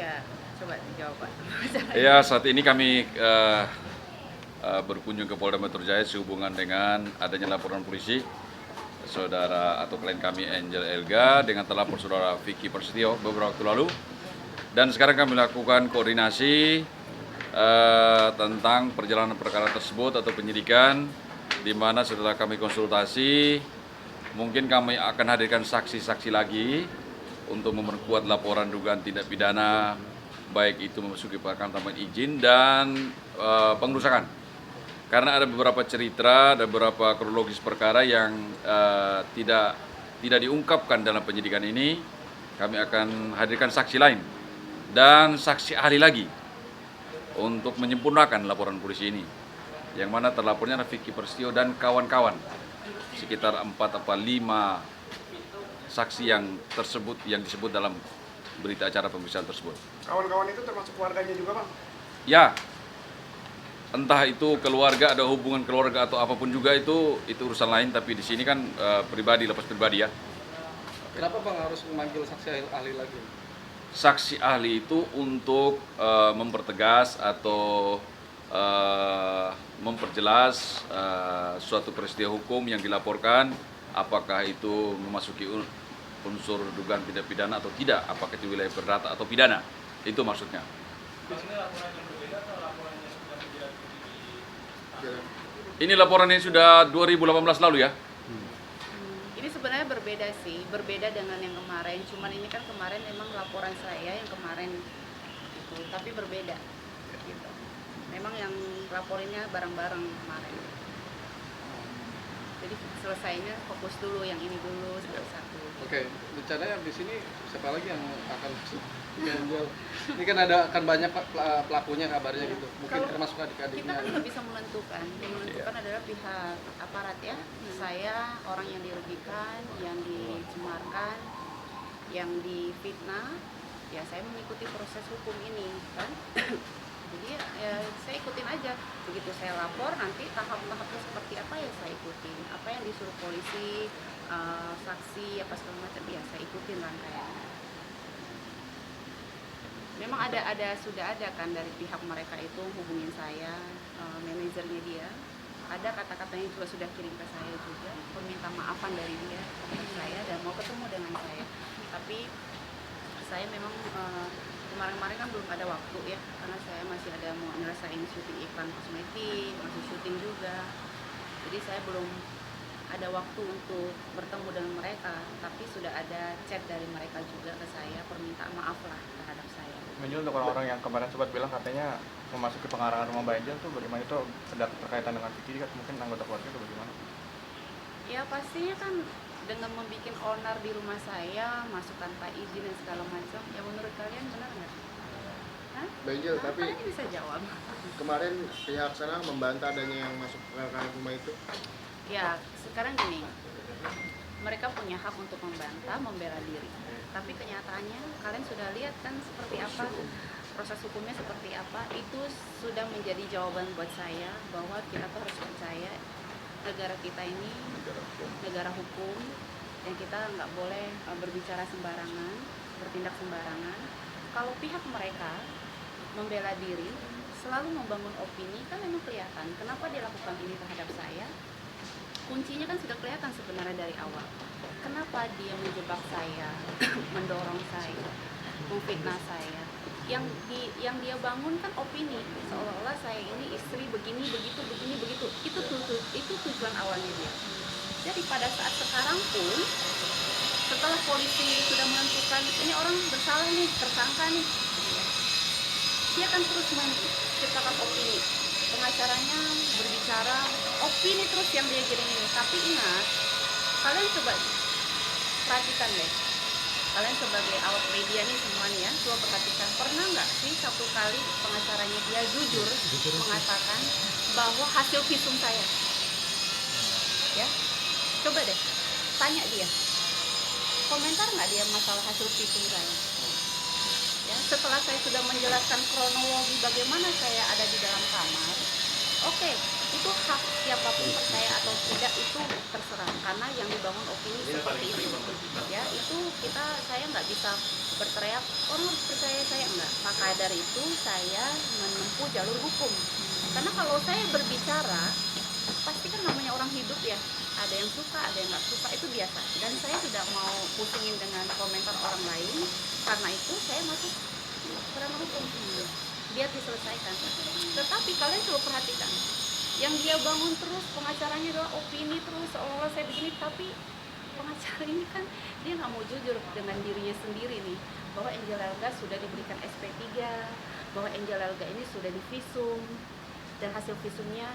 Ya, coba dijawab Pak. Ya, saat ini kami berkunjung ke Polda Metro Jaya sehubungan dengan adanya laporan polisi saudara atau klien kami Angel Elga dengan terlapor saudara Vicky Prasetyo beberapa waktu lalu. Dan sekarang kami lakukan koordinasi tentang perjalanan perkara tersebut atau penyidikan, di mana setelah kami konsultasi, mungkin kami akan hadirkan saksi-saksi lagi untuk memperkuat laporan dugaan tindak pidana, baik itu memasuki perkara tanpa izin dan pengerusakan. Karena ada beberapa cerita, ada beberapa kronologis perkara yang tidak diungkapkan dalam penyidikan ini, kami akan hadirkan saksi lain dan saksi ahli lagi untuk menyempurnakan laporan polisi ini, yang mana terlapornya adalah Vicky Prasetyo dan kawan-kawan, sekitar 4 atau 5 saksi yang disebut dalam berita acara pemeriksaan tersebut. Kawan-kawan itu termasuk keluarganya juga, Bang? Ya, entah itu keluarga, ada hubungan keluarga atau apapun juga itu urusan lain, tapi di sini kan pribadi, lepas pribadi ya. Kenapa Bang harus memanggil saksi ahli lagi? Saksi ahli itu untuk mempertegas atau memperjelas suatu peristiwa hukum yang dilaporkan, apakah itu memasuki unsur dugaan tindak pidana atau tidak, apakah itu wilayah perdata atau pidana, itu maksudnya. Ini laporan yang sudah 2018 lalu ya. Ini sebenarnya berbeda sih, berbeda dengan yang kemarin. Cuman ini kan kemarin memang laporan saya yang kemarin itu, tapi berbeda. Gitu. Memang yang laporinnya bareng-bareng kemarin. Jadi selesainya fokus dulu yang ini dulu satu-satu. Oke, rencananya di sini siapa lagi yang akan diambil? Ini kan akan banyak pelakunya kabarnya gitu. Mungkin Kalau termasuk kita adik-adiknya. kan nggak bisa menentukan. Yang menentukan adalah pihak aparat ya. Saya orang yang dirugikan, yang dicemarkan, yang difitnah, ya saya mengikuti proses hukum ini kan. Jadi ya saya ikutin aja. Begitu saya lapor nanti tahap-tahapnya seperti apa ya saya ikutin. Apa yang disuruh polisi, saksi apa segala macam ya saya ikutin rangkaiannya. Memang sudah ada kan dari pihak mereka itu hubungin saya, manajernya dia. Ada kata-katanya juga sudah kirim ke saya juga, perminta maafan dari dia ke saya dan mau ketemu dengan saya. Tapi saya memang kemarin-kemarin kan belum ada waktu ya, karena saya masih ada mau nyelesain syuting iklan kosmetik, masih syuting juga. Jadi saya belum ada waktu untuk bertemu dengan mereka, tapi sudah ada chat dari mereka juga ke saya, permintaan maaf lah terhadap saya. Menjul, untuk orang-orang yang kemarin sempat bilang katanya memasuki pengarangan rumah Mbak Angel tuh bagaimana, itu ada keterkaitan dengan Vicky kan, mungkin anggota keluarga itu bagaimana? Ya pastinya kan dengan membuat onar di rumah saya, masuk tanpa izin dan segala macam, ya menurut kalian benar nggak? Hah? Mbak Angel, Nah, tapi kalian bisa jawab. kemarin pihak sana membantah adanya yang masuk ke rumah itu. Ya sekarang gini, mereka punya hak untuk membantah, membela diri. Tapi kenyataannya kalian sudah lihat kan seperti apa, proses hukumnya seperti apa. Itu sudah menjadi jawaban buat saya bahwa kita tuh harus percaya negara kita ini negara hukum, dan kita nggak boleh berbicara sembarangan, bertindak sembarangan. Kalau pihak mereka membela diri, selalu membangun opini, kan memang kelihatan kenapa dia lakukan ini terhadap saya. Kuncinya kan sudah kelihatan sebenarnya dari awal. Kenapa dia menjebak saya, mendorong saya, memfitnah saya? Yang dia bangun kan opini, seolah-olah saya ini istri begini, begitu, begini, begitu. Itu tujuan awalnya dia. Jadi pada saat sekarang pun, setelah polisi sudah menentukan ini orang bersalah nih, tersangka nih, dia akan terus menciptakan opini. Pengacaranya berbicara opini terus yang dia giringin. Tapi ingat, kalian coba perhatikan deh, kalian sebagai awak media nih semuanya ya, coba perhatikan, pernah nggak sih satu kali pengacaranya dia jujur mengatakan bahwa hasil visum saya, ya coba deh tanya dia, komentar nggak dia masalah hasil visum saya? Ya, setelah saya sudah menjelaskan kronologi bagaimana saya ada di dalam kamar, oke, itu itu hak siapapun percaya atau tidak itu terserah, karena yang dibangun opini seperti itu ya, itu saya nggak bisa berteriak orang harus percaya saya, enggak. Maka dari itu saya menempuh jalur hukum, karena kalau saya berbicara pasti kan namanya orang hidup ya, ada yang suka ada yang nggak suka, itu biasa, dan saya tidak mau pusingin dengan komentar orang lain. Karena itu saya masuk ke ranah hukum, biar diselesaikan. Tetapi kalian coba perhatikan, yang dia bangun terus pengacaranya adalah opini terus seolah-olah saya begini, tapi pengacara ini kan dia nggak mau jujur dengan dirinya sendiri nih, bahwa Angel Elga sudah diberikan SP3, bahwa Angel Elga ini sudah divisum dan hasil visumnya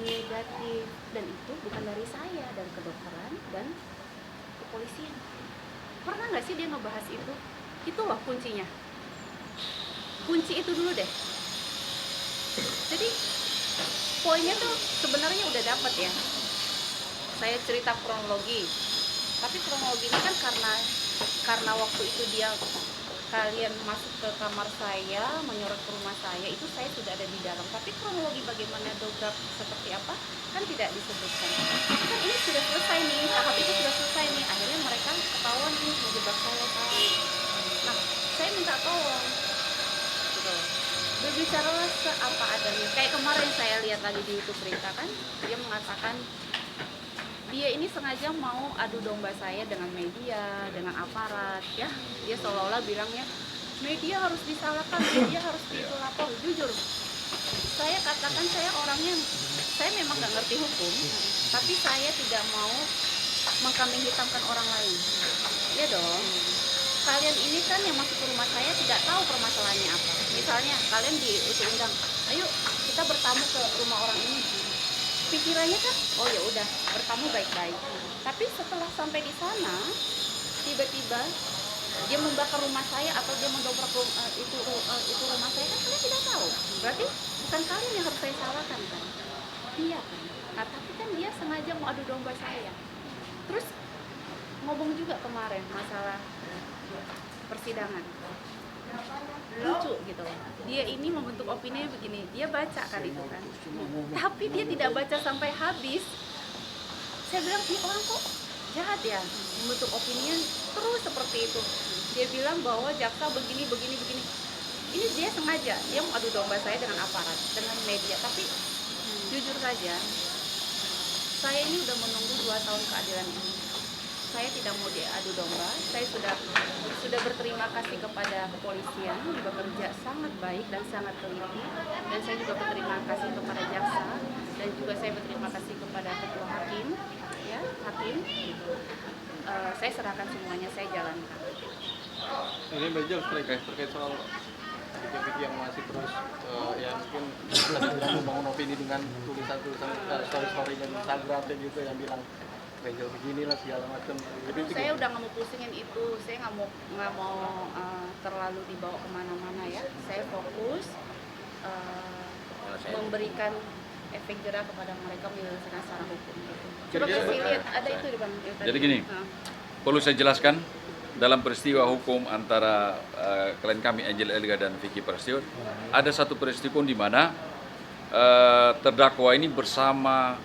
negatif, dan itu bukan dari saya, dari kedokteran dan kepolisian. Pernah nggak sih dia ngebahas itu? Itu loh kuncinya, kunci itu dulu deh. Jadi poinnya tuh sebenarnya udah dapet ya, saya cerita kronologi, tapi kronologi ini kan karena waktu itu kalian masuk ke kamar saya, menyorot ke rumah saya, itu saya sudah ada di dalam. Tapi kronologi bagaimana dobrak seperti apa kan tidak disebutkan. Kan ini sudah selesai nih, tahap itu sudah selesai nih. Akhirnya mereka ketahuan nih menjebak saya salah. Nah, saya minta tolong, gitu. Berbicaralah seapa adanya. Kayak kemarin saya lihat lagi di YouTube berita kan, dia mengatakan dia ini sengaja mau adu domba saya dengan media, dengan aparat ya. Dia seolah-olah bilangnya media harus disalahkan, media harus dilapor. Jujur, saya katakan saya orangnya, saya memang nggak ngerti hukum, tapi saya tidak mau mengkambing hitamkan orang lain. Ya dong, kalian ini kan yang masuk ke rumah saya tidak tahu permasalahannya apa. Misalnya kalian diundang, ayo kita bertamu ke rumah orang ini. Pikirannya kan, oh ya udah bertamu baik-baik. Tapi setelah sampai di sana, tiba-tiba dia membakar rumah saya atau dia mendobrak itu rumah saya, kan kalian tidak tahu. Berarti bukan kalian yang harus saya salahkan kan? Iya kan? Nah, tapi kan dia sengaja mau adu domba saya. Terus ngomong juga kemarin masalah persidangan. Lucu gitu. Dia ini membentuk opini begini, dia baca kan itu kan, tapi dia tidak baca sampai habis. Saya bilang, ini orang kok jahat ya, membentuk opininya terus seperti itu. Dia bilang bahwa jaksa begini. Ini dia sengaja, dia mau adu domba saya dengan aparat, dengan media. Tapi jujur saja, saya ini udah menunggu 2 tahun keadilan ini. Saya tidak mau diadu domba. Saya sudah berterima kasih kepada kepolisian, bekerja sangat baik dan sangat teliti. Dan saya juga berterima kasih kepada jaksa, dan juga saya berterima kasih kepada ketua hakim, ya hakim. Saya serahkan semuanya, saya jalankan. Ini Mbak Jel terkait soal Vicky yang masih terus ya mungkin tadi bilang membangun opini dengan tulisan-tulisan story-story di Instagram dan gitu yang bilang Angel beginilah segala macam. Saya udah nggak mau pusingin itu, saya nggak mau terlalu dibawa kemana-mana ya. Saya fokus memberikan efek jerah kepada mereka, menyelesaikan secara hukum. Coba kasih lihat, ada itu di bang. Jadi gini, perlu saya jelaskan dalam peristiwa hukum antara klien kami Angel Elga dan Vicky Prasetyo, ada satu peristiwa di mana terdakwa ini bersama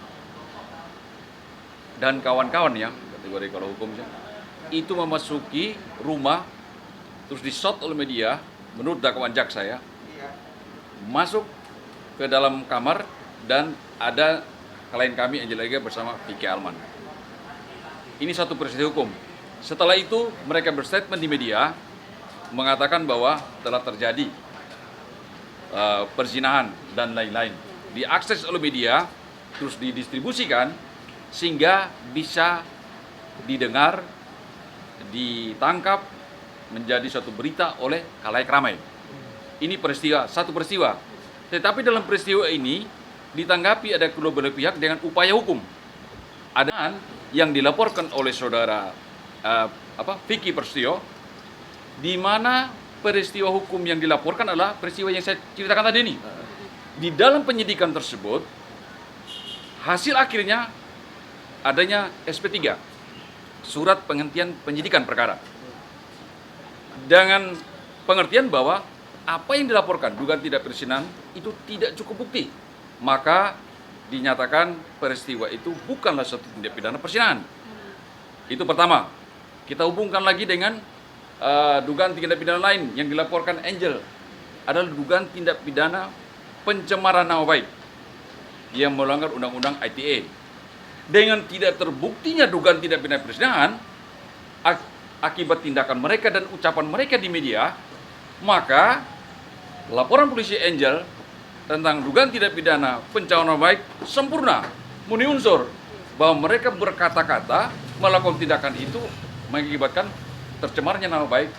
dan kawan-kawan ya, kategori kalau hukum itu memasuki rumah, terus di-shot oleh media, menurut dakwaan jaksa ya, masuk ke dalam kamar dan ada klien kami Angel Elga bersama Vicky Alman. Ini satu peristiwa hukum. Setelah itu mereka berstatement di media mengatakan bahwa telah terjadi perzinahan dan lain-lain. Diakses oleh media, terus didistribusikan sehingga bisa didengar, ditangkap, menjadi suatu berita oleh khalayak ramai. Ini satu peristiwa. Tetapi dalam peristiwa ini ditanggapi ada kedua belah pihak dengan upaya hukum. Ada yang dilaporkan oleh saudara Vicky Prasetyo, di mana peristiwa hukum yang dilaporkan adalah peristiwa yang saya ceritakan tadi ini. Di dalam penyidikan tersebut, hasil akhirnya adanya SP3, surat penghentian penyidikan perkara, dengan pengertian bahwa apa yang dilaporkan dugaan tidak perzinahan itu tidak cukup bukti, maka dinyatakan peristiwa itu bukanlah suatu tindak pidana perzinahan. Itu pertama. Kita hubungkan lagi dengan dugaan tindak pidana lain yang dilaporkan Angel adalah dugaan tindak pidana pencemaran nama baik yang melanggar undang-undang ITE. Dengan tidak terbuktinya dugaan tindak pidana perzinahan akibat tindakan mereka dan ucapan mereka di media, maka laporan polisi Angel tentang dugaan tindak pidana pencemaran nama baik sempurna, memenuhi unsur bahwa mereka berkata-kata melakukan tindakan itu mengakibatkan tercemarnya nama baik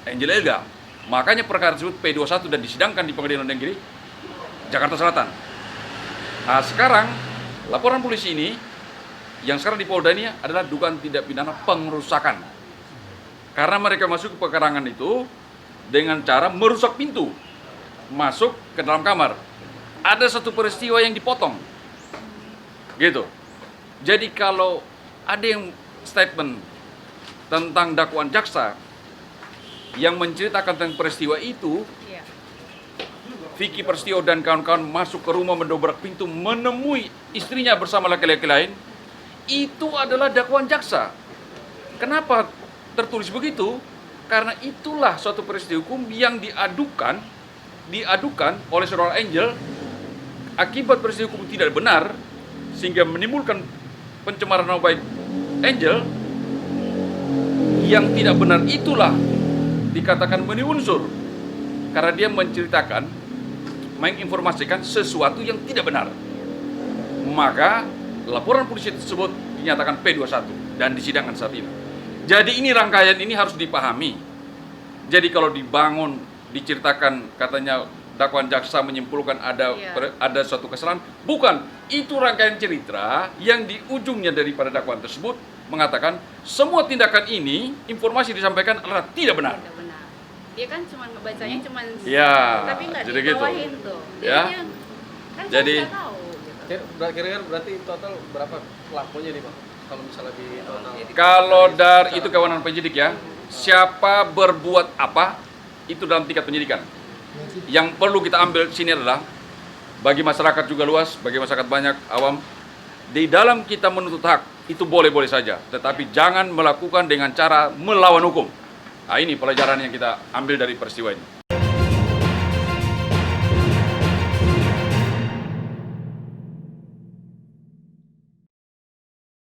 Angel Elga. Makanya perkara tersebut P21 dan disidangkan di Pengadilan Negeri Jakarta Selatan. Nah, sekarang laporan polisi ini yang sekarang di Polda ini adalah dugaan tindak pidana pengerusakan. Karena mereka masuk ke pekarangan itu dengan cara merusak pintu masuk ke dalam kamar. Ada satu peristiwa yang dipotong. Gitu. Jadi kalau ada yang statement tentang dakwaan jaksa yang menceritakan tentang peristiwa itu, Iya. Vicky Prasetyo dan kawan-kawan masuk ke rumah mendobrak pintu menemui istrinya bersama laki-laki lain, itu adalah dakwaan jaksa. Kenapa tertulis begitu? Karena itulah suatu peristiwa hukum yang diadukan oleh saudara Angel akibat peristiwa hukum tidak benar sehingga menimbulkan pencemaran nama baik Angel. Yang tidak benar itulah dikatakan memenuhi unsur karena dia menceritakan, menginformasikan sesuatu yang tidak benar. Maka laporan polisi tersebut dinyatakan P21 dan disidangkan saat ini. Jadi ini rangkaian ini harus dipahami. Jadi kalau dibangun, diceritakan katanya dakwaan jaksa menyimpulkan ada suatu kesalahan, bukan. Itu rangkaian cerita yang di ujungnya daripada dakwaan tersebut mengatakan semua tindakan ini informasi disampaikan adalah tidak benar. Tidak benar. Dia kan cuma ngebacanya cuma Ya, tapi nggak jadi gitu. dibawahin tuh. Ya. Dia kan Jadi saya nggak tahu gitu. Kira-kira berarti total berapa pelakunya nih Pak? Kalau misalnya di total. kalau dari itu kewenangan penyidik ya, siapa berbuat apa itu dalam tingkat penyidikan. Yang perlu kita ambil di sini adalah bagi masyarakat juga luas, bagi masyarakat banyak awam, di dalam kita menuntut hak itu boleh-boleh saja, tetapi jangan melakukan dengan cara melawan hukum. Nah, ini pelajaran yang kita ambil dari peristiwa ini.